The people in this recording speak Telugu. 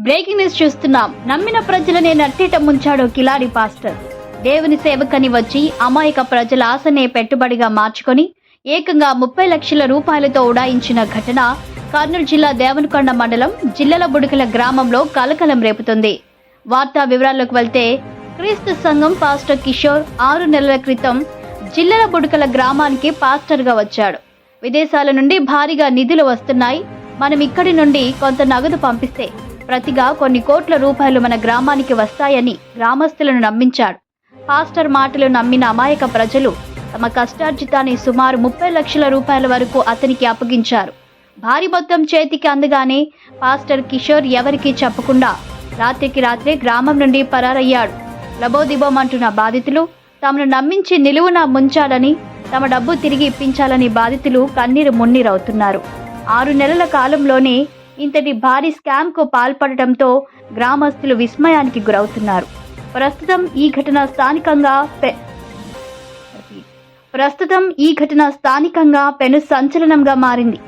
బ్రేకింగ్ న్యూస్ చూస్తున్నాం. నమ్మిన ప్రజలనే నట్టేట ముంచాడు కిలాడి పాస్టర్. దేవుని సేవకని వచ్చి అమాయక ప్రజల ఆశనే పెట్టుబడిగా మార్చుకొని ఏకంగా 30 లక్షల రూపాయలతో ఉడాయించిన ఘటన కర్నూలు జిల్లా దేవనకొండ మండలం జిల్లల బుడకల గ్రామంలో కలకలం రేపుతుంది. వార్తా వివరాల్లోకి వెళ్తే, క్రీస్తు సంఘం పాస్టర్ కిషోర్ 6 నెలల క్రితం జిల్లల బుడకల గ్రామానికి పాస్టర్గా వచ్చాడు. విదేశాల నుండి భారీగా నిధులు వస్తున్నాయి, మనం ఇక్కడి నుండి కొంత నగదు పంపిస్తే ప్రతిగా కొన్ని కోట్ల రూపాయలు మన గ్రామానికి వస్తాయని గ్రామస్తులను నమ్మించాడు. పాస్టర్ మాటలు నమ్మిన అమాయక ప్రజలు తమ కష్టార్జితాన్ని సుమారు 30 లక్షల రూపాయల వరకు అతనికి అప్పగించారు. భారీ మొత్తం చేతికి అందగానే పాస్టర్ కిషోర్ ఎవరికీ చెప్పకుండా రాత్రికి రాత్రే గ్రామం నుండి పరారయ్యాడు. లబోదిబోమంటున్న బాధితులు తమను నమ్మించి నిలువున ముంచాలని, తమ డబ్బు తిరిగి ఇప్పించాలని బాధితులు కన్నీరు మున్నీరవుతున్నారు. 6 నెలల కాలంలోనే ఇంతటి భారీ స్కామ్కు పాల్పడటంతో గ్రామస్తులు విస్మయానికి గురవుతున్నారు. ప్రస్తుతం ఈ ఘటన స్థానికంగా పెను సంచలనంగా మారింది.